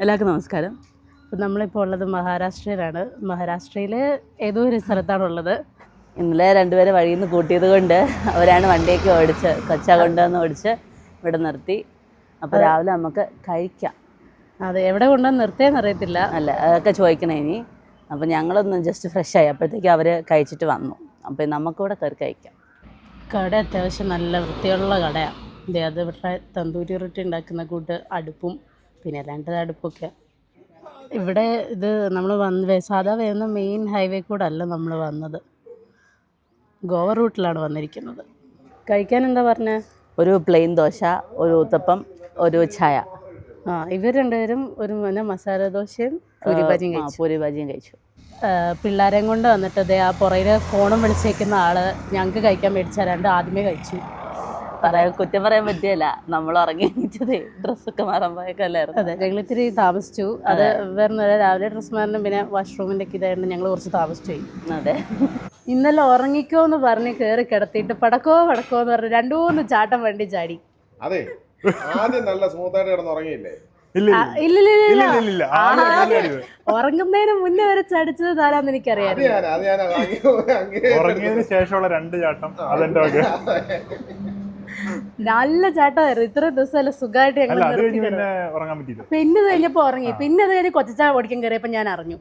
എല്ലാവർക്കും നമസ്കാരം. ഇപ്പം നമ്മളിപ്പോൾ ഉള്ളത് മഹാരാഷ്ട്രയിലാണ്. മഹാരാഷ്ട്രയിൽ ഏതോ ഒരു സ്ഥലത്താണുള്ളത്. ഇന്നലെ രണ്ടുപേരെ വഴിയിൽ നിന്ന് കൂട്ടിയത് കൊണ്ട് അവരാണ് വണ്ടിയൊക്കെ ഓടിച്ച് കൊച്ച കൊണ്ടുവന്ന് ഓടിച്ച് ഇവിടെ നിർത്തി. അപ്പോൾ രാവിലെ നമുക്ക് കഴിക്കാം. അതെ, എവിടെ കൊണ്ടുവന്ന് നിർത്തിയെന്ന് അറിയത്തില്ല. അല്ല, അതൊക്കെ ചോദിക്കണേ ഇനി. അപ്പോൾ ഞങ്ങളൊന്ന് ജസ്റ്റ് ഫ്രഷ് ആയി, അപ്പോഴത്തേക്ക് അവർ കഴിച്ചിട്ട് വന്നു. അപ്പോൾ നമുക്കിവിടെ കയറി കഴിക്കാം. കട അത്യാവശ്യം നല്ല വൃത്തിയുള്ള കടയാണ്. അത് ഇവിടെ തന്തൂരി റൊട്ടി ഉണ്ടാക്കുന്ന കൂട്ട് അടുപ്പും പിന്നെ രണ്ട് അടുപ്പൊക്കെ. ഇവിടെ ഇത് നമ്മൾ സാധാ വരുന്ന മെയിൻ ഹൈവേ കൂടെ അല്ല നമ്മൾ വന്നത്, ഗോവ റൂട്ടിലാണ് വന്നിരിക്കുന്നത്. കഴിക്കാൻ എന്താ പറഞ്ഞത്? ഒരു പ്ലെയിൻ ദോശ, ഒരു ഊത്തപ്പം, ഒരു ചായ. ഇവർ രണ്ടുപേരും ഒരു മസാല ദോശയും പൂരി ഭാജിയും കഴിച്ചു. പിള്ളേരെയും കൊണ്ട് വന്നിട്ട് അതേ ആ പുറയിൽ ഫോണും വിളിച്ചേക്കുന്ന ആൾ ഞങ്ങൾക്ക് കഴിക്കാൻ മേടിച്ചാലാണ്ട് ആദ്യമേ കഴിച്ചു. കുറ്റം പറയാൻ പറ്റിയല്ല, നമ്മൾ ഉറങ്ങി എണീറ്റതേ ഡ്രസ്സൊക്കെ മാറാൻ പോയേക്കല്ലായിരുന്നു. അതെ, ഞങ്ങൾ ഇത്തിരി താമസിച്ചു. അത് വേറെ രാവിലെ ഡ്രസ്സ് മാറിനും പിന്നെ വാഷ്റൂമിൻ്റെ ഒക്കെ ഇതായിരുന്നു, ഞങ്ങൾ കുറച്ച് താമസിച്ചു പോയി. അതെ, ഇന്നലെ ഉറങ്ങിക്കോ എന്ന് പറഞ്ഞ് കയറി കിടത്തിയിട്ട് പടക്കോ എന്ന് പറഞ്ഞ് 2-3 ചാട്ടം വണ്ടി ചാടി. അതെ, ആദ്യം നല്ല സ്മൂത്തായിട്ട് കിടന്ന് ഉറങ്ങിയില്ലേ? ഇല്ല, ഉറങ്ങുന്നതിന് മുന്നേ വരെ ചടിച്ചത് താരാന്ന് എനിക്കറിയാം. ഉറങ്ങിയതിന് ശേഷമുള്ള 2 ചാട്ടം അതെന്റെ വക. നല്ല ചാട്ടമായിരുന്നു. ഇത്രയും ദിവസം സുഖമായിട്ട് ഞങ്ങൾ പിന്നെ കഴിഞ്ഞപ്പോ ഉറങ്ങി. പിന്നെ അത് കഴിഞ്ഞ് കൊച്ചാ ഓടിക്കാൻ കയറിയപ്പോ ഞാൻ അറിഞ്ഞു.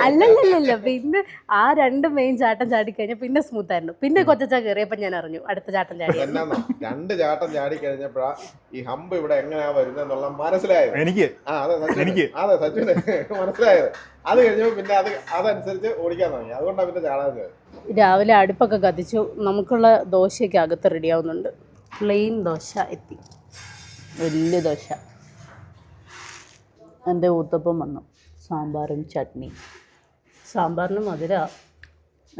അല്ലല്ലല്ല, പിന്നെ ആ 2 മെയിൻ ചാട്ടം ചാടി കഴിഞ്ഞ പിന്നെ സ്മൂത്ത് ആയിരുന്നു. പിന്നെ കൊച്ചാ കയറിയപ്പോ ഞാൻ അറിഞ്ഞു അടുത്ത ചാട്ടം ചാടി. 2 ചാട്ടം ചാടി കഴിഞ്ഞപ്പോഴാ ഈ ഹമ്പ് ഇവിടെ എങ്ങനെയാ വരുന്നുള്ള മനസ്സിലായത് എനിക്ക്. അതെ, സച്ചിന് മനസ്സിലായത്. അത് കഴിഞ്ഞപ്പോ പിന്നെ അതനുസരിച്ച് ഓടിക്കാൻ തുടങ്ങി. അതുകൊണ്ടാണ് പിന്നെ ചാടാൻ. രാവിലെ അടുപ്പൊക്കെ കത്തിച്ചു. നമുക്കുള്ള ദോശയൊക്കെ അകത്ത് റെഡിയാവുന്നുണ്ട്. പ്ലെയിൻ ദോശ എത്തി, വലിയ ദോശ. എൻ്റെ ഊത്തപ്പം വന്നു, സാമ്പാറും ചട്നി. സാമ്പാറിന് മധുര.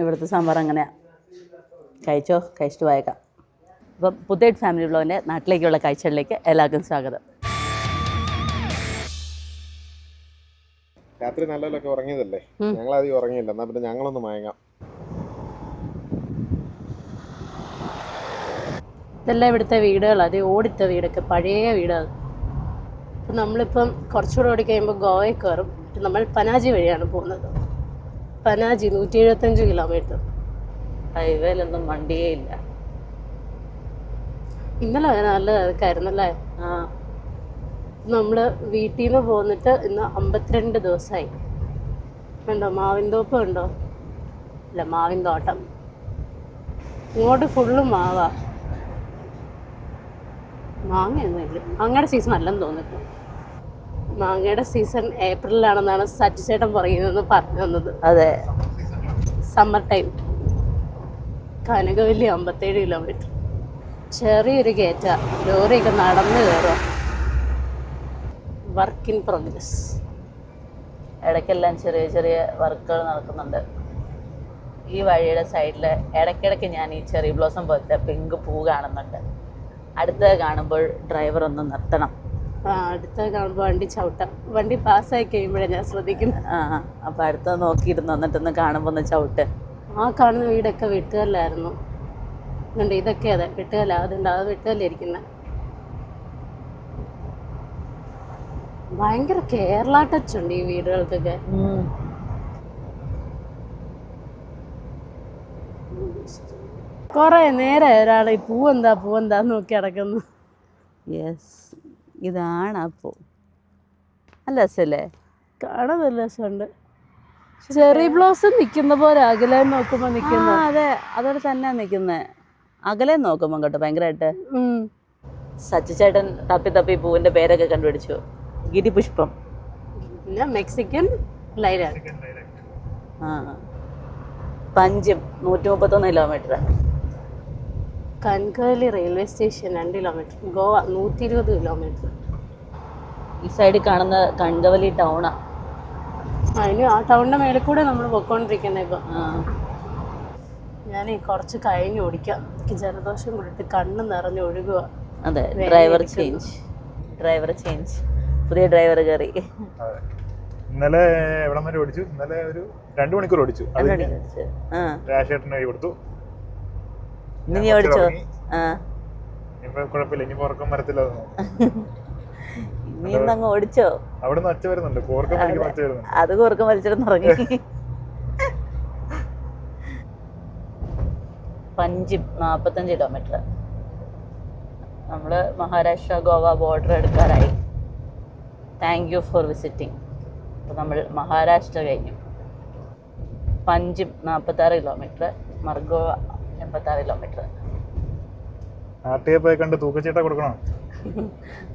ഇവിടുത്തെ സാമ്പാർ അങ്ങനെയാണ്. കഴിച്ചിട്ട് പോയേക്കാം. അപ്പം പുത്തേട്ട് ഫാമിലി ബ്ലോഗിൻ്റെ നാട്ടിലേക്കുള്ള കാഴ്ചകളിലേക്ക് എല്ലാവർക്കും സ്വാഗതം. രാത്രി നല്ലതൊക്കെ ഉറങ്ങിയതല്ലേ? ഞങ്ങളധികം ഉറങ്ങിയില്ല. എന്നാൽ പിന്നെ ഞങ്ങളൊന്ന് മയങ്ങാം. ഇതെല്ലാം ഇവിടുത്തെ വീടുകൾ. അത് ഓടിത്ത വീടൊക്കെ പഴയ വീടാണ്. അപ്പം നമ്മളിപ്പം കുറച്ചുകൂടെ ഓടി കഴിയുമ്പോൾ ഗോവയിൽ കയറും. നമ്മൾ പനാജി വഴിയാണ് പോകുന്നത്. പനാജി 175 കിലോമീറ്റർ. ഹൈവേയിലൊന്നും വണ്ടിയേ ഇല്ല. ഇന്നലെ നല്ല തിരക്കായിരുന്നല്ലേ? നമ്മൾ വീട്ടിൽ നിന്ന് പോന്നിട്ട് ഇന്ന് 52 ദിവസമായി. ഉണ്ടോ മാവിൻതോപ്പ്? ഉണ്ടോ? ഇല്ല, മാവിൻ തോട്ടം. ഇങ്ങോട്ട് ഫുള്ള് മാവാ. മാങ്ങയൊന്നും ഇല്ല. മാങ്ങയുടെ സീസൺ അല്ലെന്ന് തോന്നിട്ടു. മാങ്ങയുടെ സീസൺ ഏപ്രിലാണെന്നാണ് സച്ചിച്ചേട്ടൻ പറയുന്നതെന്ന് പറഞ്ഞു തന്നത്. അതെ, സമ്മർ ടൈം. കനകവല്ലി 57 കിലോമീറ്റർ. ചെറിയൊരു കയറ്റ, ലോറിയൊക്കെ നടന്ന് കയറുക. Work in progress. ഇടയ്ക്കെല്ലാം ചെറിയ ചെറിയ വർക്കുകൾ നടക്കുന്നുണ്ട്. ഈ വഴിയുടെ സൈഡിൽ ഇടയ്ക്കിടയ്ക്ക് ഞാൻ ഈ ചെറി ബ്ലോസം പോലത്തെ പിങ്ക് പൂ കാണുന്നുണ്ട്. അടുത്തത് കാണുമ്പോൾ ഡ്രൈവർ ഒന്ന് നിർത്തണം. അടുത്തത് കാണുമ്പോൾ വണ്ടി ചവിട്ടാം. വണ്ടി പാസ്സായി കഴിയുമ്പോഴേ ഞാൻ ശ്രദ്ധിക്കുന്നത്. അപ്പോൾ അടുത്തത് നോക്കിയിരുന്നു, എന്നിട്ടൊന്ന് കാണുമ്പോൾ ഒന്ന് ചവിട്ട്. ആ കാണുന്ന വീടൊക്കെ വെട്ടുകല്ലായിരുന്നു. അതുകൊണ്ട് ഇതൊക്കെ അതെ വെട്ടുകല്ല. അതുണ്ട്, അത് വെട്ടുകല്ലായിരിക്കുന്നത്. ഭയങ്കര കേരള ടച്ച് ഉണ്ട് ഈ വീടുകൾക്കൊക്കെ. കുറെ നേരം ഒരാൾ ഈ പൂവെന്താ നോക്കി നടക്കുന്നു. യെസ്, ഇതാണ് ആ പൂ. നല്ല രസമല്ലേ? കാണാൻ നല്ല രസമുണ്ട്. ചെറി ബ്ലോസം നിൽക്കുന്ന പോലെ അകലെ നോക്കുമ്പോൾ നിൽക്കുന്നു. അതെ, അതോടെ തന്നെ നിൽക്കുന്നത്. അകലെ നോക്കുമ്പോൾ കേട്ടോ ഭയങ്കരമായിട്ട്. സച്ചിച്ചേട്ടൻ തപ്പി പൂവിന്റെ പേരൊക്കെ കണ്ടുപിടിച്ചു. ഗിരിപുഷ്പം, പിന്നെ Mexican lilac. Panjim 131 kilometre. Kankavli railway station 2 kilometre. Goa 120 kilometre. ഈ സൈഡിൽ കാണുന്ന കൻകവലി ടൗണാണ്. അതിന് ആ ടൗണിൻ്റെ മേളിൽ കൂടെ നമ്മൾ പൊയ്ക്കൊണ്ടിരിക്കുന്നത് ഇപ്പം. ഞാൻ കുറച്ച് കഴിഞ്ഞ് ഓടിക്കാം. എനിക്ക് ജലദോഷം കൂടിയിട്ട് കണ്ണ് നിറഞ്ഞ് ഒഴുകുക. അതെ, ഡ്രൈവർ ചേഞ്ച്. പുതിയ ഡ്രൈവർ കയറി. ഇന്നലെ എവിടം വരെ ഓടിച്ചു? ഇന്നലെ ഒരു 2 മണിക്കൂർ ഓടിച്ചു. രാജേട്ടന് കൈ കൊടുത്തു. ഇനി ഓടിച്ചോ? ഇപ്പൊ കുഴപ്പമില്ല, ഇനി ഉറക്കം വരത്തില്ല. നീ ഇന്നങ്ങ് ഓടിച്ചോ? അവിടുന്ന് ഒച്ച വരുന്നുണ്ട്, കോർക്കം വലിക്കുമ്പോൾ ഒച്ച വരുന്നുണ്ട്. അത് കോർക്കം വലിച്ചിട്ട് ഇറങ്ങി. പഞ്ചിം 45 കിലോമീറ്റർ. നമ്മള് മഹാരാഷ്ട്ര ഗോവ ബോർഡർ എടുക്കാറായി. Thank you for visiting. അപ്പോൾ നമ്മൾ മഹാരാഷ്ട്ര കഴിഞ്ഞു. Panjim 46 kilometre, Margao 86 kilometre. ആർട്ടിയെ പോയി കണ്ട് തൂക്കച്ചീട്ട കൊടുക്കണോ?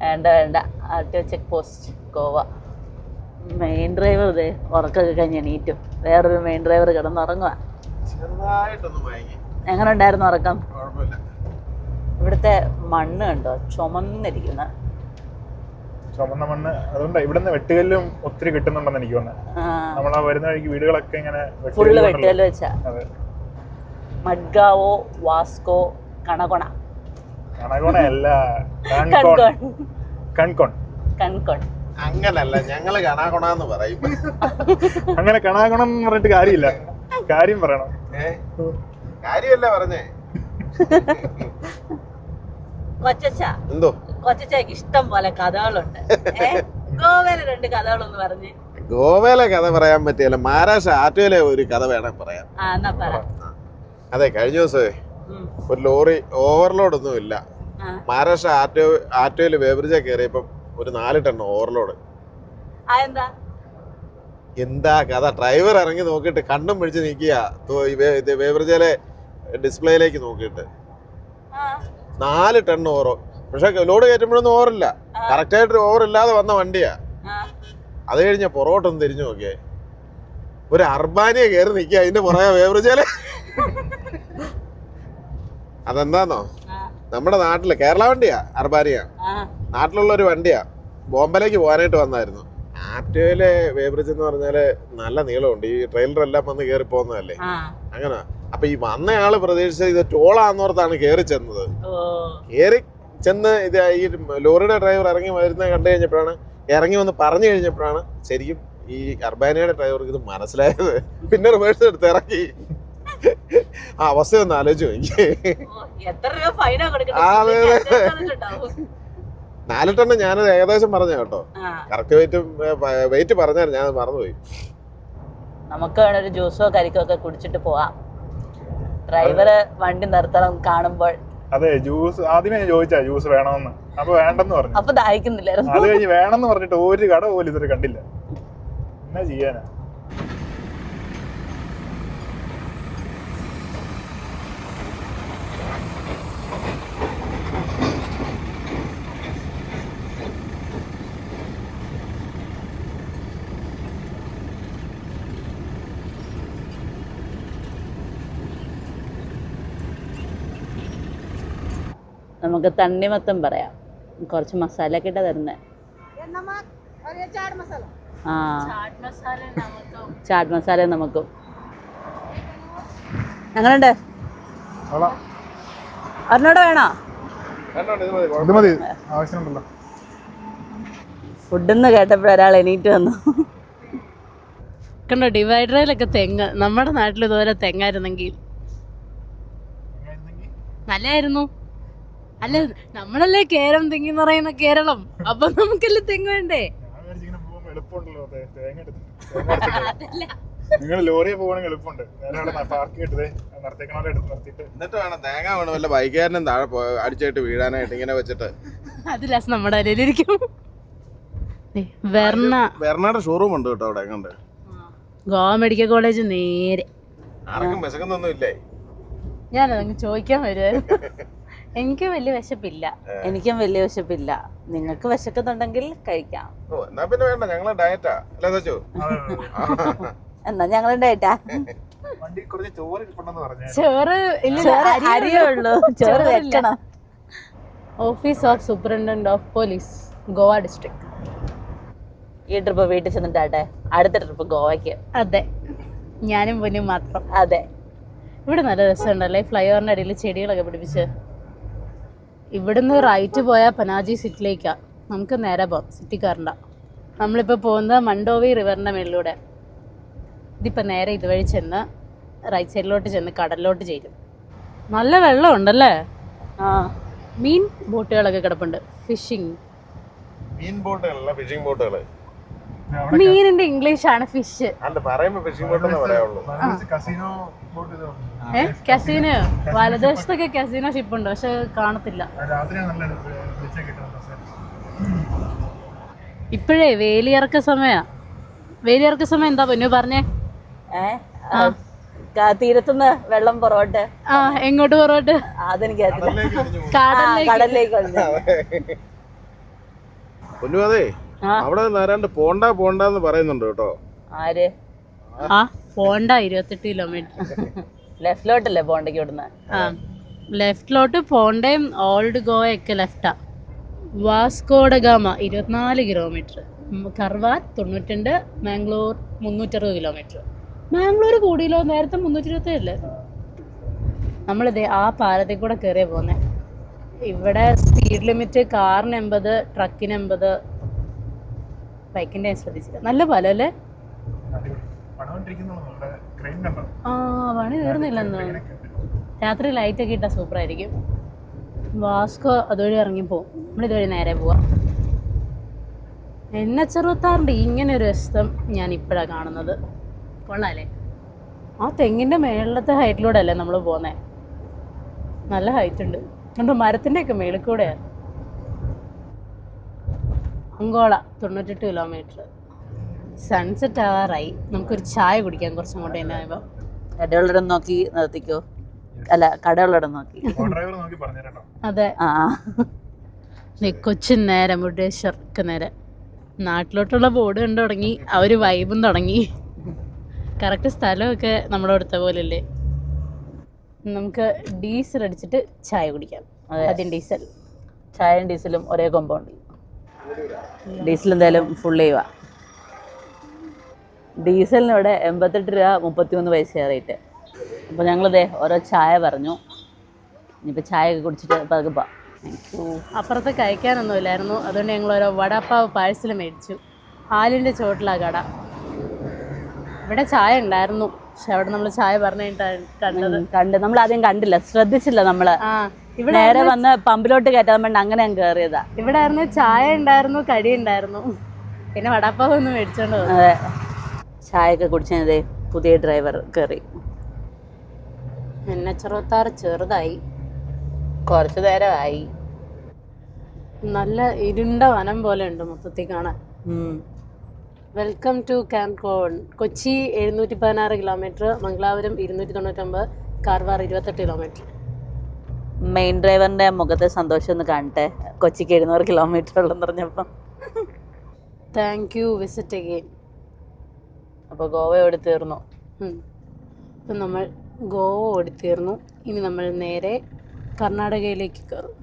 വേണ്ട. RTO check post Goa. Main driver ഇതേ ഉറക്കൊക്കെ കഴിഞ്ഞ് എണീറ്റും. വേറൊരു മെയിൻ ഡ്രൈവർ കിടന്നുറങ്ങുക. എങ്ങനെ ഉണ്ടായിരുന്നു ഉറക്കം? ഇവിടുത്തെ മണ്ണ് കണ്ടോ, ചുമന്നിരിക്കുന്ന ചുമന്ന മണ്ണ്. അതുകൊണ്ട് ഇവിടുന്ന് വെട്ടുകല്ലും ഒത്തിരി കിട്ടുന്നുണ്ടെന്ന് എനിക്ക് തോന്നുന്നത്. നമ്മളാ വരുന്ന വഴിക്ക് വീടുകളൊക്കെ ഇങ്ങനെ ഫുള്ള് വെട്ടുകല്ല് വെച്ചാ. മഡ്ഗാവോ, വാസ്കോ, കണകൊണ. കണകൊണയല്ല, കൺകോൺ. അങ്ങനല്ല, ഞങ്ങള് കണാകൊണാന്ന് പറയും. അങ്ങനെ കണാകൊണം എന്ന് പറഞ്ഞിട്ട് കാര്യമില്ല, കാര്യം പറയണം. കാര്യമല്ല പറഞ്ഞേ. എന്തോ കൊച്ചയ്ക്ക് ഇഷ്ടം പോലെ കഥകളുണ്ട്. ഗോവയിലെ 2 കഥകളൊന്ന് പറഞ്ഞ്. ഗോവയിലെ കഥ പറയാൻ പറ്റിയല്ല, മഹാരാഷ്ട്ര ആറ്റുവയിലെ ഒരു കഥ വേണം പറയാം. അതെ, കഴിഞ്ഞ ദിവസമേ ഒരു ലോറി ഓവർലോഡ് ഒന്നും ഇല്ല. മഹാരാഷ്ട്ര ആറ്റുവയില് വേവ്രിജ കയറിയപ്പം ഒരു 4 ടൺ ഓവർലോഡ്. എന്താ കഥ? ഡ്രൈവർ ഇറങ്ങി നോക്കിയിട്ട് കണ്ണും പിടിച്ച് നിൽക്കുക വേവ്രിജയിലെ ഡിസ്പ്ലേയിലേക്ക് നോക്കിയിട്ട്. 4 ടൺ ഓവറോ. പക്ഷെ ലോഡ് കയറ്റുമ്പോഴൊന്നും ഓവറില്ല, കറക്റ്റായിട്ട് ഓവർ ഇല്ലാതെ വന്ന വണ്ടിയാ. അത് കഴിഞ്ഞ പുറകോട്ടൊന്ന് തിരിഞ്ഞു നോക്കിയേ, ഒരു അർബാനിയെ കയറി നിൽക്കുക അതിന്റെ പുറകെ വേവ്രിജയിലെ. അതെന്താന്നോ, നമ്മുടെ നാട്ടില് കേരള വണ്ടിയാ, അർബാനിയ നാട്ടിലുള്ള ഒരു വണ്ടിയാ. ബോംബെയിലേക്ക് പോകാനായിട്ട് വന്നായിരുന്നു. ആറ്റുവയിലെ വേവ്രിജ് എന്ന് പറഞ്ഞാല് നല്ല നീളമുണ്ട്. ഈ ട്രെയിലർ എല്ലാം വന്ന് കയറി പോകുന്നതല്ലേ, അങ്ങനെ. അപ്പൊ ഈ വന്നയാള് പ്രതീക്ഷിച്ചത് ഇത് ടോളാന്നോർത്താണ് കയറി ചെന്നത്. കയറി ചെന്ന് ഇത് ഈ ലോറിയുടെ ഡ്രൈവർ ഇറങ്ങി വരുന്നത് കണ്ടു കഴിഞ്ഞപ്പോഴാണ്, ഇറങ്ങി വന്ന് പറഞ്ഞു കഴിഞ്ഞപ്പോഴാണ് ശരിക്കും ഈ അർബാനിയയുടെ ഡ്രൈവർക്ക് ഇത് മനസ്സിലായത്. പിന്നെ റിവേഴ്സ് എടുത്ത് ഇറക്കി. ആ അവസ്ഥ ഒന്ന് ആലോചിച്ചു എനിക്ക്. 4 ടണ്ണ് ഞാനത് ഏകദേശം പറഞ്ഞ കേട്ടോ, കറക്റ്റ് വെയിറ്റ് പറഞ്ഞായിരുന്നു, ഞാൻ മറന്നുപോയി. നമുക്ക് വേണൊരു ജ്യൂസോ കരിക്കോ ഒക്കെ കുടിച്ചിട്ട് പോവാം. ഡ്രൈവറ് വണ്ടി നിർത്തണം കാണുമ്പോൾ. അതെ, ജ്യൂസ് ആദ്യമേ ചോദിച്ചാ ജ്യൂസ് വേണമെന്ന്. അപ്പൊ വേണ്ടെന്ന് പറഞ്ഞു. അപ്പൊ ദാഹിക്കുന്നില്ലായിരുന്നു. അത് കഴിഞ്ഞ് വേണമെന്ന് പറഞ്ഞിട്ട് ഒരു കട പോലും ഇതുവരെ കണ്ടില്ല. എന്നാ ചെയ്യാനാ? നമുക്ക് തണ്ണിമത്തം പറയാം. കുറച്ച് മസാല ഒക്കെ ഇട്ടാ തരുന്നേ. ചാട്ട് മസാല നമുക്കും. എങ്ങനെയുണ്ട്? ഒരെണ്ണോടെ വേണോ? ഫുഡെന്ന് കേട്ടപ്പോഴൊരാൾ എണീറ്റ് വന്നു. കണ്ടോ, ഡിവൈഡറിലൊക്കെ തെങ്ങ്. നമ്മുടെ നാട്ടിൽ ഇതുപോലെ തെങ്ങായിരുന്നെങ്കിൽ നല്ലായിരുന്നു. അല്ല, നമ്മളല്ലേ കേരം തെങ്ങെന്ന് പറയുന്ന കേരളം. അപ്പൊ നമുക്കല്ലേ തെങ്ങ് വേണ്ടേ? നിങ്ങൾ ലോറിയെ പോകണമെങ്കിൽ എളുപ്പമുണ്ട്. പാർക്ക് ചെയ്തിട്ട് എന്നിട്ട് വേണം തേങ്ങ വേണം വല്ല ബൈക്കുകാരനും താഴെ അടിച്ചായിട്ട് വീഴാനായിട്ട് ഇങ്ങനെ വെച്ചിട്ട്. അത് ലാസ്റ്റ് നമ്മുടെ അരയിലിരിക്കും. വെർണയുടെ ഷോറൂം ഉണ്ട് കേട്ടോ അവിടെ. കണ്ട് ഗോവ മെഡിക്കൽ കോളേജ് നേരെ. ആർക്കും വിശക്കുന്നൊന്നും ഇല്ലേ? ഞാനതങ്ങ് ചോദിക്കാൻ വരുമായിരുന്നു. എനിക്ക് വലിയ വിശപ്പില്ല. എനിക്കും വലിയ വിശപ്പില്ല. നിങ്ങൾക്ക് വിശക്കുന്നുണ്ടെങ്കിൽ കഴിക്കാം. എന്നാ പിന്നെ വേണ്ട, ഞങ്ങള് ഡയറ്റാ. എന്നാ ഞങ്ങള് ഡയറ്റാ. ചോറ് ഇല്ല, അരിയേ ഉള്ളൂ. ചോറ് വെക്കണം. Office of superintendent of police, Goa district. ഈ ട്രിപ്പ് വീട്ടിൽ ചെന്നിട്ടാട്ടെ, അടുത്ത ട്രിപ്പ് ഗോവയ്ക്ക്. അതെ, ഞാനും പൊന്നും മാത്രം. അതെ, ഇവിടെ നല്ല രസമുണ്ടല്ലേ, ഫ്ലൈ ഓവറിന്റെ അടിയിൽ ചെടികളൊക്കെ പിടിപ്പിച്ച്. ഇവിടുന്ന് റൈറ്റ് പോയാൽ പനാജി സിറ്റിയിലേക്കാണ്. നമുക്ക് നേരെ പോകാം, സിറ്റി കയറണ്ട. നമ്മളിപ്പോൾ പോകുന്നത് മണ്ടോവി റിവറിൻ്റെ മേളിലൂടെ. ഇതിപ്പോൾ നേരെ ഇതുവഴി ചെന്ന് റൈറ്റ് സൈഡിലോട്ട് ചെന്ന് കടലിലോട്ട് ചേരും. നല്ല വെള്ളം ഉണ്ടല്ലേ? മീൻ ബോട്ടുകളൊക്കെ കിടപ്പുണ്ട്. ഫിഷിങ് മീൻ ബോട്ടുകളല്ല, ഫിഷിംഗ് ബോട്ടുകള്. മീനിന്റെ ഇംഗ്ലീഷ് ആണ് ഫിഷ്. അല്ല, പറയുമ്പോ ഫിഷിംഗ് ബോട്ട് എന്ന് പറയാവുള്ളൂ. കസിനോ ബോട്ട് കസിനോ വലതുവശത്തൊക്കെ കസിനോ ഷിപ്പ് ഉണ്ട്, പക്ഷെ കാണത്തില്ല. ഇപ്പോഴേ വേലിയിറക്ക സമയം എന്താ പൊന്നു പറഞ്ഞേ? തീരത്തുനിന്ന് വെള്ളം പുറകോട്ട്. ആ, എങ്ങോട്ട് പുറകോട്ട്? അതെനിക്ക് കടലിലേക്ക്. പൊന്നു, അതെ അവിടെ നേരാണ്ട് പോണ്ടെന്ന് പറയുന്നുണ്ട് കേട്ടോ. ആര്? ആ, പോണ്ട 28 കിലോമീറ്റർ ലെഫ്റ്റിലോട്ടല്ലേ പോണ്ടേക്ക് വിടുന്ന? ആ, ലെഫ്റ്റിലോട്ട് പോണ്ടയും ഓൾഡ് ഗോവയൊക്കെ ലെഫ്റ്റാ. Vasco da Gama 24 kilometre, Karwar 92, Mangalore 360 kilometre. Mangalore കൂടിയല്ലോ, നേരത്തെ 327 അല്ലേ? നമ്മളിതേ ആ പാലത്തിൽ കൂടെ കയറിയ പോന്നെ. ഇവിടെ സ്പീഡ് ലിമിറ്റ് കാറിന് 80, ട്രക്കിന് 80, ബൈക്കിൻ്റെ ശ്രദ്ധിച്ചില്ല. നല്ല പാലം അല്ലേ? ആ, പണി തീർന്നില്ലെന്ന്. രാത്രി ലൈറ്റൊക്കെ ഇട്ടാൽ സൂപ്പറായിരിക്കും. വാസ്കോ അതുവഴി ഇറങ്ങിപ്പോവും, നമ്മളിതുവഴി നേരെ പോവാം. NH-66 ഇങ്ങനെ ഒരു വശം ഞാൻ ഇപ്പോഴാണ് കാണുന്നത്. കൊള്ളാല്ലേ? ആ തെങ്ങിൻ്റെ മേളിലത്തെ ഹൈറ്റിലൂടെ അല്ലേ നമ്മൾ പോകുന്നത്? നല്ല ഹൈറ്റ് ഉണ്ട് കണ്ടോ, മരത്തിൻ്റെ ഒക്കെ മേളിൽ കൂടെയാണ്. അങ്കോള 98 കിലോമീറ്റർ. സൺസെറ്റ് ആവാറായി. നമുക്കൊരു ചായ കുടിക്കാം കുറച്ചും കൂടെ തന്നെ ആയപ്പോൾ. കടകളിടം നോക്കി നിർത്തിക്കോ. അല്ല, കടകളിടം നോക്കി. അതെ. കൊച്ചിൻ നേരെ മുരുടേശ്വർക്ക് നേരെ. നാട്ടിലോട്ടുള്ള ബോർഡ് കണ്ടു തുടങ്ങി, അവർ വൈബും തുടങ്ങി. കറക്റ്റ് സ്ഥലമൊക്കെ നമ്മുടെ അടുത്ത പോലല്ലേ. നമുക്ക് ഡീസൽ അടിച്ചിട്ട് ചായ കുടിക്കാം. ആദ്യം ഡീസൽ. ചായയും ഡീസലും ഒരേ കോമ്പൗണ്ട്. ഡീസൽ എന്തായാലും ഫുൾ ചെയ്യുക. ഡീസലിന് ഇവിടെ 88 രൂപ 33 പൈസ റേറ്റ്. അപ്പോൾ ഞങ്ങളിതേ ഓരോ ചായ പറഞ്ഞു. ഇനിയിപ്പോൾ ചായ ഒക്കെ കുടിച്ചിട്ട് പതുക്കെ പോവാം. അപ്പുറത്ത് കഴിക്കാനൊന്നും ഇല്ലായിരുന്നു, അതുകൊണ്ട് ഞങ്ങൾ ഓരോ വടാപ്പാവ് പാഴ്സൽ മേടിച്ചു. ഹാലിൻ്റെ ചോട്ടിലാണ് കട. ഇവിടെ ചായ ഉണ്ടായിരുന്നു, പക്ഷെ അവിടെ നമ്മൾ ചായ കണ്ടത് നമ്മൾ ആദ്യം കണ്ടില്ല, ശ്രദ്ധിച്ചില്ല നമ്മള്. ഇവിടെ നേരെ വന്ന് പമ്പിലോട്ട് കയറ്റാൻ വേണ്ടി അങ്ങനെ ഞാൻ കയറിയതാ. ഇവിടെ ആയിരുന്നു ചായ ഉണ്ടായിരുന്നു, കടി ഉണ്ടായിരുന്നു, പിന്നെ വടാപ്പാവ് ഒന്നും മേടിച്ചോണ്ട് പോകും. അതെ, ചായ ഒക്കെ കുടിച്ചതേ പുതിയ ഡ്രൈവർ കയറി. NH-66 ചെറുതായി, കുറച്ചു നേരമായി. നല്ല ഇരുണ്ട വനം പോലെ ഉണ്ട് മൊത്തത്തിൽ കാണാൻ. Welcome to Canacona. Kochi 716 kilometre, Mangalapuram 299, Karwar 28 kilometre. Main ഡ്രൈവറിന്റെ മുഖത്തെ സന്തോഷം ഒന്ന് കാണട്ടെ. കൊച്ചിക്ക് 700 കിലോമീറ്റർ ഉള്ളെന്ന് പറഞ്ഞപ്പം. Thank you, visit again. അപ്പോൾ ഗോവ ഓടിത്തീർന്നു. ഇപ്പം നമ്മൾ ഗോവ ഓടിത്തീർന്നു. ഇനി നമ്മൾ നേരെ കർണാടകയിലേക്ക് കയറും.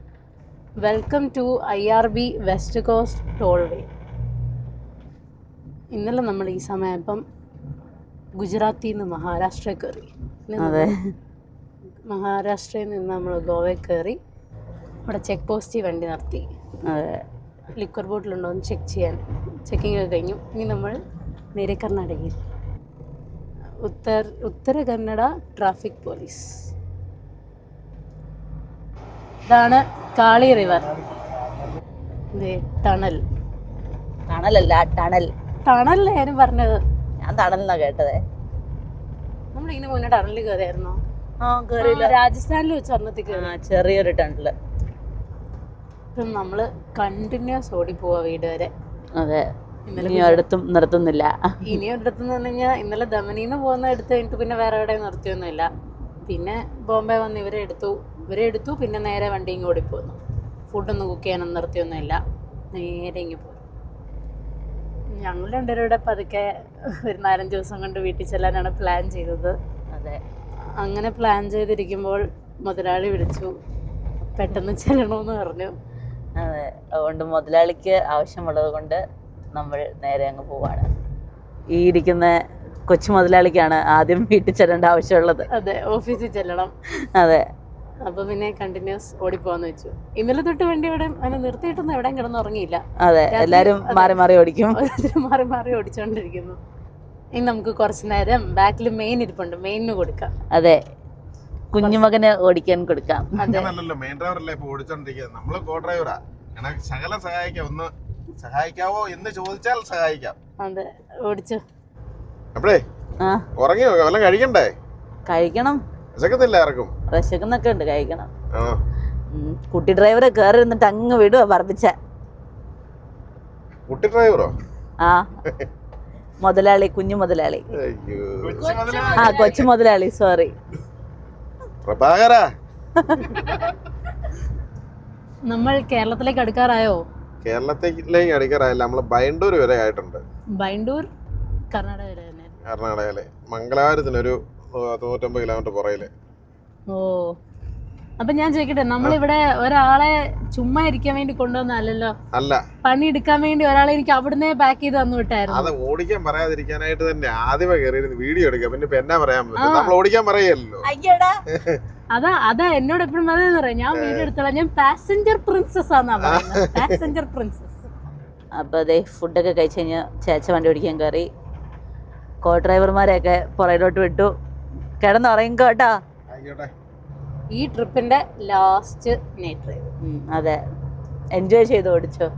Welcome to IRB west coast toll way. ഇന്നലെ നമ്മൾ ഈ സമയപ്പം ഗുജറാത്തിൽ നിന്ന് മഹാരാഷ്ട്രയിൽ കയറി. അതെ, മഹാരാഷ്ട്രയിൽ നിന്ന് നമ്മൾ ഗോവയിൽ കയറി. അവിടെ ചെക്ക് പോസ്റ്റിൽ വണ്ടി നിർത്തി. അതെ, ലിക്വർ ബോട്ടിലുണ്ടോ എന്ന് ചെക്ക് ചെയ്യാൻ. ചെക്കിങ് ഒക്കെ കഴിഞ്ഞു. ഇനി നമ്മൾ നേരെ കർണാടകയിൽ. Uttara Kannada traffic police. ഇതാണ് കാളി റിവർ. ടണൽ. ടണലല്ല, ടണൽ. ടണലല്ലേ ഞാനും പറഞ്ഞത്. ഞാൻ ടണലെന്നാ കേട്ടതേ. നമ്മളിങ്ങനെ മുന്നേ ടണലിൽ കയറിയായിരുന്നോ? കയറിയില്ല. രാജസ്ഥാനിൽ വെച്ച് ഒരെണ്ണത്തിൽ കയറി. ചെറിയൊരു ടണല്. ഇപ്പം നമ്മള് കണ്ടിന്യൂസ് ഓടി പോവാ വീട് വരെ. അതെ, ഇനി ഒരിടത്തും നിർത്തുന്നില്ല. ഇനി ഒരിടത്തുനിന്ന് പറഞ്ഞു കഴിഞ്ഞാൽ ഇന്നലെ ദമനിന്ന് പോകുന്ന എടുത്ത് കഴിഞ്ഞിട്ട് പിന്നെ വേറെ എവിടെയും നിർത്തിയൊന്നുമില്ല. പിന്നെ ബോംബെ വന്ന് ഇവരെ എടുത്തു. പിന്നെ നേരെ വണ്ടി ഇങ്ങ് ഓടിപ്പോന്നു. ഫുഡൊന്നും കുക്ക് ചെയ്യാനൊന്നും നിർത്തിയൊന്നുമില്ല, നേരെ ഇങ്ങ് പോയി. ഞങ്ങൾ രണ്ടുപേരുടെ പതുക്കെ ഒരു 4-5 ദിവസം കൊണ്ട് വീട്ടിൽ ചെല്ലാനാണ് പ്ലാൻ ചെയ്തത്. അതെ, അങ്ങനെ പ്ലാൻ ചെയ്തിരിക്കുമ്പോൾ മുതലാളി വിളിച്ചു, പെട്ടെന്ന് ചെല്ലണമെന്ന് പറഞ്ഞു. അതെ, അതുകൊണ്ട് മുതലാളിക്ക് ആവശ്യമുള്ളത് കൊണ്ട് നമ്മൾ നേരെ അങ്ങ് പോവാണ്. ഈ ഇരിക്കുന്ന കൊച്ചു മുതലാളിക്കാണ് ആദ്യം വീട്ടിൽ ചെല്ലേണ്ട ആവശ്യമുള്ളത്. അതെ, ഓഫീസിൽ ചെല്ലണം. അതെ, അപ്പോൾ പിന്നെ കണ്ടിന്യൂസ് ഓടിപ്പോവാന്ന് വെച്ചു. ഇന്നലെ തൊട്ട് വണ്ടി ഇവിടെ അങ്ങനെ നിർത്തിയിട്ടൊന്നും എവിടെയും കിടന്നുറങ്ങിയില്ല. അതെ, എല്ലാവരും മാറി മാറി ഓടിക്കും. ഓരോരുത്തരും മാറി മാറി ഓടിച്ചുകൊണ്ടിരിക്കുന്നു. ഇനി നമുക്ക് കുറച്ച് നേരം ബാക്കിൽ മെയിൻ ഇരിപ്പുണ്ട്, മെയിനിന് കൊടുക്കാം. അതെ, കുഞ്ഞുമകന് ഓടിക്കാൻ കൊടുക്കാം. മെയിൻ ഡ്രൈവറല്ലേ ഇപ്പൊ ഓടിച്ചോണ്ടിരിക്കുന്നത്. നമ്മള് കോ ഡ്രൈവറാ. ശകല സഹായിക്കാം, ഒന്ന് സഹായിക്കാവോ എന്ന് ചോദിച്ചാൽ സഹായിക്കാം. അതെ, ഓടിച്ചു. അപ്പഴേ ആ ഉറങ്ങിയോ? വല്ലതും കഴിക്കണ്ടേ? കഴിക്കണം, വിശക്കത്തില്ല ആർക്കും? വിശക്കുന്നൊക്കെ ഉണ്ട്, കഴിക്കണം. ആ കുട്ടി ഡ്രൈവറെ കയറി ഇരുന്നിട്ട് അങ്ങ് വിടുക പറപ്പിച്ച. കുട്ടി ഡ്രൈവറോ? ആ മുതലാളി, കുഞ്ഞു മുതലാളി. അയ്യോ ആ കൊച്ചു മുതലാളി, സോറി. പ്രഭാകര, നമ്മൾ കേരളത്തിലേക്ക് അടുക്കാറായോ? കേരളത്തിലേക്ക് അടുക്കാറായില്ല, നമ്മള് ബൈണ്ടൂർ വരെ ആയിട്ടുണ്ട്. ബൈണ്ടൂർ കർണാടകയിലെ തന്നെ. കർണാടകയിലെ മംഗലാപുരത്തിനൊരു 150 കിലോമീറ്റർ പുറയില്. ഓ, അപ്പൊ ഞാൻ ചോദിക്കട്ടെ, നമ്മളിവിടെ ഒരാളെ ചുമ്മാ ഇരിക്കാൻ വേണ്ടി കൊണ്ടുവന്നല്ലോ, അല്ല, പണി എടുക്കാൻ വേണ്ടി ഒരാളെ എനിക്ക് അവിടുന്ന് പാക്ക് ചെയ്ത് തന്നു വിട്ടായിരുന്നു. അത് ഓടിക്കാൻ പറയാതിരിക്കാനായിട്ട് തന്നെ ആദ്യമേ കയറിയിരുന്ന് വീഡിയോ എടുക്കാം. പിന്നെ ഇപ്പൊ എന്നാ പറയാൻ പറ്റും, നമ്മൾ ഓടിക്കാൻ പറയല്ലോ. അതാ എന്നോട് എപ്പോഴും അതെന്ന് പറയാം, ഞാൻ വീഡിയോ എടുത്തോളാം, ഞാൻ പാസഞ്ചർ പ്രിൻസസ് ആണെന്നാ പറയുന്നത്. Passenger princess. അപ്പൊ അതെ, ഫുഡൊക്കെ കഴിച്ച് കഴിഞ്ഞ് ചേച്ച വണ്ടി ഓടിക്കാൻ കയറി. കോ ഡ്രൈവർമാരെയൊക്കെ പുറയിലോട്ട് വിട്ടു. കിടന്നുറങ്ങിക്കോട്ടോ. ആയിക്കോട്ടെ. ഈ ട്രിപ്പിന്റെ ലാസ്റ്റ് നൈറ്റ് ഡ്രൈവ്. അതെ, എൻജോയ് ചെയ്ത് ഓടിച്ചോ.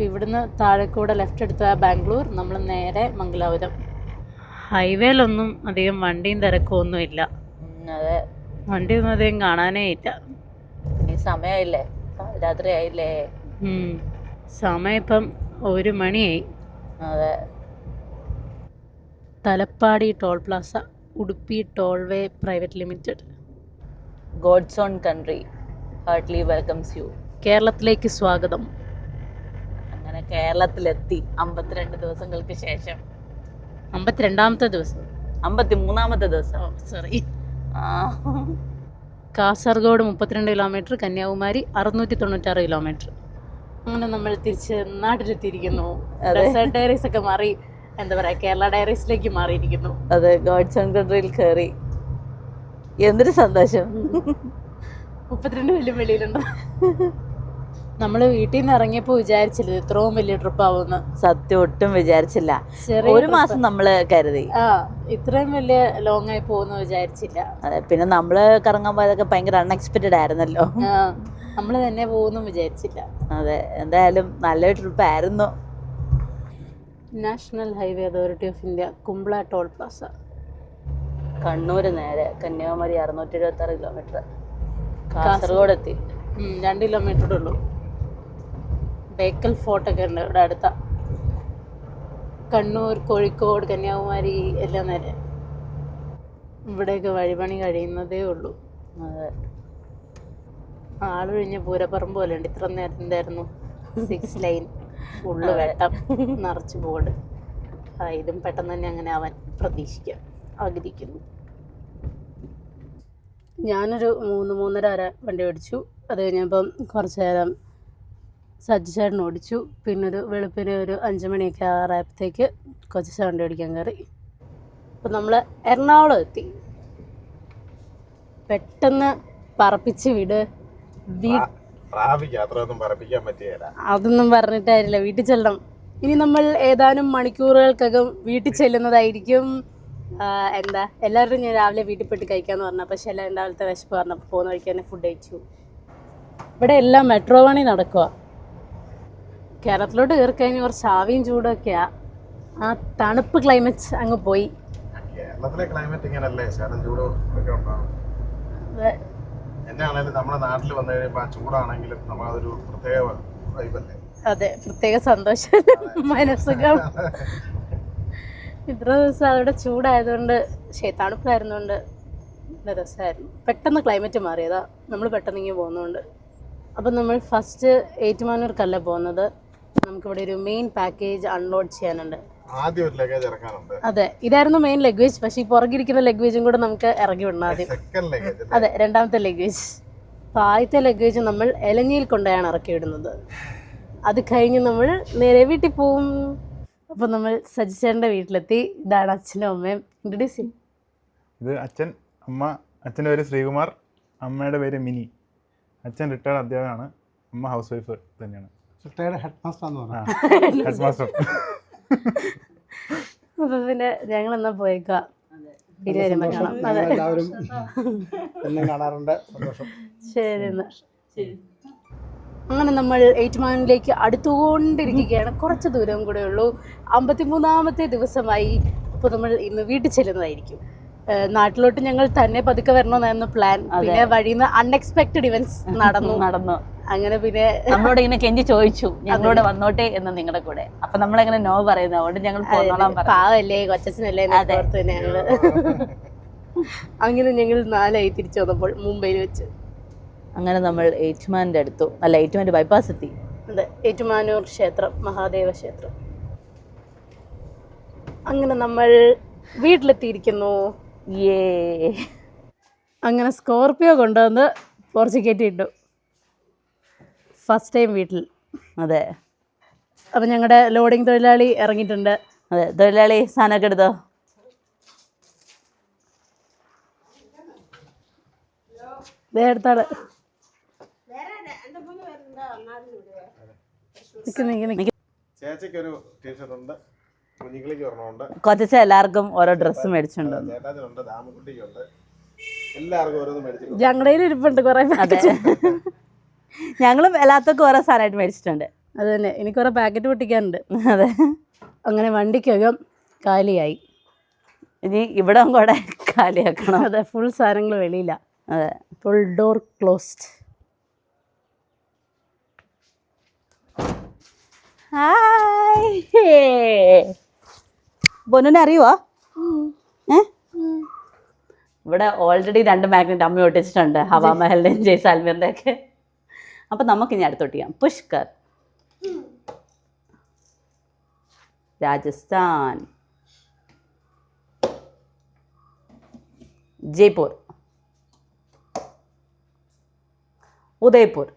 ഇവിടുന്ന് താഴെക്കൂടെ ലെഫ്റ്റ് എടുത്ത ബാംഗ്ലൂർ, നമ്മൾ നേരെ മംഗലാപുരം. ഹൈവേയിലൊന്നും അധികം വണ്ടിയും തിരക്കും ഒന്നും ഇല്ല. അതെ, വണ്ടിയൊന്നും അധികം കാണാനേ ഇല്ല. ഈ സമയമായില്ലേ, രാത്രി ആയില്ലേ. സമയം ഇപ്പം 1 മണിയായി. അതെ, Thalapady toll plaza, Udupi tollway private limited. God's own country heartily welcomes you. കേരളത്തിലേക്ക് സ്വാഗതം. അങ്ങനെ കേരളത്തിലെത്തി 52 ദിവസങ്ങൾക്ക് ശേഷം. 52ാമത്തെ ദിവസം, 53ാമത്തെ ദിവസം, sorry. Kasaragod 32 kilometre, Kanyakumari 696 kilometre. അങ്ങനെ നമ്മൾ തിരിച്ച് നാട്ടിലെത്തിയിരിക്കുന്നു. ഡെസേർട്ട് ഡയറീസ് ഒക്കെ മാറി, എന്താ പറയാ, കേരള ഡയറീസിലേക്ക് മാറിയിരിക്കുന്നു. അതെ, ഗോഡ്സ് ഓൺ കൺട്രിയിൽ കയറി. എന്തൊരു സന്തോഷം. 32 വലിയ വെളിയിലുണ്ട്. നമ്മൾ വീട്ടിൽ നിന്ന് ഇറങ്ങിയപ്പോ വിചാരിച്ചില്ല ഇത്രയും വലിയ ട്രിപ്പ് ആവുമെന്ന്. സത്യം, ഒട്ടും വിചാരിച്ചില്ല. ഒരു മാസം നമ്മള് കരുതി, ഇത്രയും വലിയ ലോങ് ആയി പോകുന്ന വിചാരിച്ചില്ല. അതെ, പിന്നെ നമ്മള് കറങ്ങാൻ പോയതൊക്കെ ഭയങ്കര അൺഎക്സ്പെക്റ്റഡ് ആയിരുന്നല്ലോ. നമ്മള് തന്നെ പോകുന്നു വിചാരിച്ചില്ല. അതെ, എന്തായാലും നല്ലൊരു ട്രിപ്പ് ആയിരുന്നു. National highway authority of India, Kumbla toll plaza. Kannur നേരെ കന്യാകുമാരി 676 കിലോമീറ്റർ. കാസർഗോഡ് എത്തി. 2 കിലോമീറ്റർ ഉള്ളൂ. ബേക്കൽ ഫോർട്ടൊക്കെ ഉണ്ട് ഇവിടെ അടുത്ത. കണ്ണൂർ, കോഴിക്കോട്, കന്യാകുമാരി എല്ലാം നേരെ. ഇവിടെയൊക്കെ വഴിപണി കഴിയുന്നതേ ഉള്ളൂ. അതെ, ആളൊഴിഞ്ഞ പൂരപ്പറമ്പ് പോലെ ഉണ്ട്. ഇത്ര നേരം എന്തായിരുന്നു 6 ലൈൻ ഫുള്ള് വെട്ടം, നിറച്ച് ബോർഡ്. ഇതും പെട്ടെന്ന് തന്നെ അങ്ങനെ ആവാൻ പ്രതീക്ഷിക്കാം, ആഗ്രഹിക്കുന്നു. ഞാനൊരു 3-3:30 വരെ വണ്ടി ഓടിച്ചു. അത് കഴിഞ്ഞപ്പം കുറച്ച് നേരം സജ്ജേട്ടൻ ഓടിച്ചു. പിന്നൊരു വെളുപ്പിന് ഒരു 5 മണിയൊക്കെ ആറായപ്പോഴത്തേക്ക് കൊച്ചു വണ്ടി ഓടിക്കാൻ കയറി. അപ്പം നമ്മൾ എറണാകുളം എത്തി. പെട്ടെന്ന് പറപ്പിച്ച് വിട്. അതൊന്നും പറഞ്ഞിട്ടായില്ല, വീട്ടിൽ ചെല്ലണം. ഇനി നമ്മൾ ഏതാനും മണിക്കൂറുകൾക്കകം വീട്ടിൽ ചെല്ലുന്നതായിരിക്കും. എല്ലാവരും ഞാൻ രാവിലെ വീട്ടിൽ പോയിട്ട് കഴിക്കാന്ന് പറഞ്ഞാൽ, പക്ഷെ എല്ലാവരും രാവിലത്തെ വിശപ്പ് പറഞ്ഞപ്പോൾ പോകുന്ന വഴിക്ക് തന്നെ ഫുഡ് കഴിച്ചു. ഇവിടെ എല്ലാം മെട്രോ പണി നടക്കുക. കേരളത്തിലോട്ട് കയറി കഴിഞ്ഞ് കുറച്ച് ആവിയും ചൂടൊക്കെയാ. ആ തണുപ്പ് ക്ലൈമറ്റ് അങ്ങ് പോയി. കേരളത്തിലെ ക്ലൈമറ്റ് ഇങ്ങനല്ലേ, ചൂടും ഒക്കെ ഉണ്ടാവും. എന്നാണേലും നമ്മുടെ നാട്ടിൽ വന്നു കഴിയുമ്പോൾ ആ ചൂടാണെങ്കിലും നമ്മളതൊരു പ്രത്യേക വൈബല്ലേ. അതെ, പ്രത്യേക സന്തോഷം, മനസ്സുഖം. ഇത്ര ദിവസം അവിടെ ചൂടായതുകൊണ്ട്, തണുപ്പായിരുന്നുകൊണ്ട് നല്ല രസമായിരുന്നു. പെട്ടെന്ന് ക്ലൈമറ്റ് മാറിയതാ, നമ്മൾ പെട്ടെന്ന് ഇങ്ങനെ പോകുന്നതുകൊണ്ട്. അപ്പം നമ്മൾ ഫസ്റ്റ് ഏറ്റുമാനൂർക്കല്ല പോകുന്നത്. നമുക്കിവിടെ ഒരു മെയിൻ പാക്കേജ് അൺലോഡ് ചെയ്യാനുണ്ട്. ആദ്യം ഒരു ലഗേജ് ഇറക്കാനുണ്ട്. അതെ, ഇതായിരുന്നു മെയിൻ ലഗേജ്. പക്ഷേ ഈ പുറകിരിക്കുന്ന ലഗേജും കൂടെ നമുക്ക് ഇറങ്ങി വിടണം ആദ്യം. അതെ, 2ാമത്തെ ലഗേജ്. അപ്പോൾ ആദ്യത്തെ ലഗേജ് നമ്മൾ എലഞ്ഞിയിൽ കൊണ്ടാണ് ഇറക്കി വിടുന്നത്. അത് കഴിഞ്ഞ് നമ്മൾ നേരെ വീട്ടിൽ പോവും. അപ്പോൾ നമ്മൾ സജിച്ചേട്ടൻ്റെ വീട്ടിലെത്തി. ഇതാണ് അച്ഛനും അമ്മയും. ഇൻട്രൊഡ്യൂസ് ചെയ്യും. ഇത് അച്ഛൻ, അമ്മ. അച്ഛൻ്റെ പേര് ശ്രീകുമാർ, അമ്മയുടെ പേര് മിനി. അച്ഛൻ റിട്ടയർഡ് അധ്യാപകനാണ്, അമ്മ ഹൗസ് വൈഫ് തന്നെയാണ്. Head master. അപ്പൊ പിന്നെ ഞങ്ങൾ എന്നാ പോയേക്കാം. പിന്നെ വരുമ്പോ കാണാം. എല്ലാവരും എന്നും കാണാറുണ്ട്. സന്തോഷം. ശരി എന്നാ. അങ്ങനെ നമ്മൾ ഏറ്റുമാനൂരിലേക്ക് അടുത്തുകൊണ്ടിരിക്കുകയാണ്. കുറച്ച് ദൂരം കൂടെ ഉള്ളൂ. 53ാമത്തെ ദിവസമായി. അപ്പോൾ നമ്മൾ ഇന്ന് വീട്ടിൽ ചെല്ലുന്നതായിരിക്കും. നാട്ടിലോട്ട് ഞങ്ങൾ തന്നെ പതുക്കെ വരണമെന്നായിരുന്നു പ്ലാൻ. പിന്നെ വഴിയിൽ നിന്ന് അൺഎക്സ്പെക്റ്റഡ് ഇവന്റ്സ് നടന്നു. അങ്ങനെ പിന്നെ നമ്മളോട് ഇങ്ങനെ കെഞ്ചി ചോദിച്ചു ഞങ്ങളോട് വന്നോട്ടെ എന്ന് നിങ്ങളുടെ കൂടെ. അപ്പൊ നമ്മളെങ്ങനെ നോ പറയുന്നത്, അതുകൊണ്ട് ഞങ്ങൾ പോന്നോളാൻ പറഞ്ഞു. പാവല്ലേ കൊച്ചച്ഛനല്ലേ ഓർത്ത് ഞങ്ങള് അങ്ങനെ ഞങ്ങൾ 4 തിരിച്ചു വന്നപ്പോൾ മുംബൈയിൽ വെച്ച്. അങ്ങനെ നമ്മൾ ഏറ്റുമാൻ്റെ അടുത്തു, അല്ല ഏറ്റുമാൻ്റെ ബൈപ്പാസ് എത്തി. അതെ, ഏറ്റുമാനൂർ ക്ഷേത്രം, മഹാദേവ ക്ഷേത്രം. അങ്ങനെ നമ്മൾ വീട്ടിലെത്തിയിരിക്കുന്നു. അങ്ങനെ സ്കോർപിയോ കൊണ്ടുവന്ന് പോർച്ച് ഇട്ടു. ഫസ്റ്റ് ടൈം വീട്ടിൽ. അതെ, അപ്പം ഞങ്ങളുടെ ലോഡിങ് തൊഴിലാളി ഇറങ്ങിയിട്ടുണ്ട്. അതെ, തൊഴിലാളി സാധനമൊക്കെ എടുത്തോ. അടുത്താണ് ചേച്ചിക്ക് ഒരു ടീഷർട്ട് ഉണ്ട്, കുഞ്ഞിക്കിളിക്ക് ഒരെണ്ണമുണ്ട്, കൊച്ചച്ച എല്ലാവർക്കും ഓരോ ഡ്രസ്സ് മേടിച്ചിട്ടുണ്ട്. ചേട്ടാച്ചിനുണ്ട്, ദാമക്കുട്ടിക്കുണ്ട്, എല്ലാവർക്കും ഓരോന്ന് മേടിച്ചിട്ടുണ്ട്. ഞങ്ങളുടെ ഇരിപ്പുണ്ട് കുറെ. അതെ, ഞങ്ങളും എല്ലാവർക്കും ഓരോ സാധനമായിട്ട് മേടിച്ചിട്ടുണ്ട്. അത് തന്നെ, എനിക്ക് കുറെ പാക്കറ്റ് പൊട്ടിക്കാനുണ്ട്. അതെ, അങ്ങനെ വണ്ടിക്കകം കാലിയായി. ഇനി ഇവിടെ കൂടെ കാലിയാക്കണം. അതെ, ഫുൾ സാധനങ്ങൾ വെളിയില്ല. അതെ, ഫുൾ ഡോർ ക്ലോസ്ഡ്. ബൊന്നുനെ അറിയുവോ? ഇവിടെ ഓൾറെഡി 2 മാഗ്നറ്റ് അമ്മ ഒട്ടിച്ചിട്ടുണ്ട്, ഹവാമഹലിൻ്റെയും ജയ്സാൽമീറിൻ്റെ ഒക്കെ. അപ്പം നമുക്കിനി അടുത്തോട്ട് ചെയ്യാം. പുഷ്കർ, രാജസ്ഥാൻ, ജയ്പൂർ, ഉദയ്പൂർ.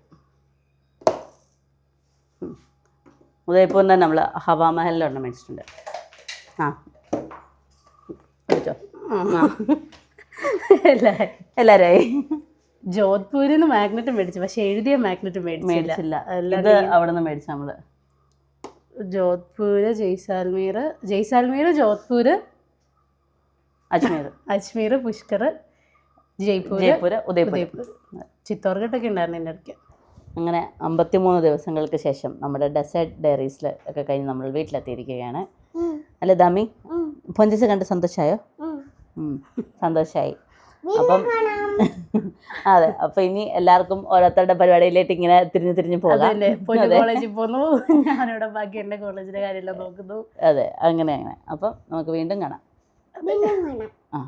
ഉദയ്പൂരിൻ്റെ നമ്മൾ ഹവാമഹലിലൊരെണ്ണം മേടിച്ചിട്ടുണ്ട്. ആ മേടിച്ചോ. എല്ലാവരായി. ജോധ്പൂരിൽ നിന്ന് മാഗ്നറ്റ് മേടിച്ചു, പക്ഷെ എഴുതിയ മാഗ്നറ്റ് മേടിച്ചില്ല. ഇത് അവിടെ നിന്ന് മേടിച്ചു നമ്മള്. ജോധ്പൂര്, ജയ്സാൽമീർ, ജോധ്പൂര്, അജ്മീർ, പുഷ്കർ, ജയ്പൂർ, ഉദയ്പൂർ, ചിത്തോർഘട്ടൊക്കെ ഉണ്ടായിരുന്നു എൻ്റെ അടുത്ത്. അങ്ങനെ 53 ദിവസങ്ങൾക്ക് ശേഷം നമ്മുടെ ഡെസേർട്ട് ഡയറീസിൽ ഒക്കെ കഴിഞ്ഞ് നമ്മൾ വീട്ടിലെത്തിയിരിക്കുകയാണ്. അല്ലേ ദാമി? പൊഞ്ചിച്ച് കണ്ട് സന്തോഷമായോ? സന്തോഷമായി. അപ്പം അതെ, അപ്പം ഇനി എല്ലാവർക്കും ഓരോരുത്തരുടെ പരിപാടിയിലേക്ക് ഇങ്ങനെ തിരിഞ്ഞു പോകാം. കോളേജിൽ പോകുന്നു, ഞാനിവിടെ ബാക്കി എൻ്റെ കോളേജിലെ കാര്യമെല്ലാം നോക്കുന്നു. അതെ, അങ്ങനെ. അപ്പം നമുക്ക് വീണ്ടും കാണാം. ആ.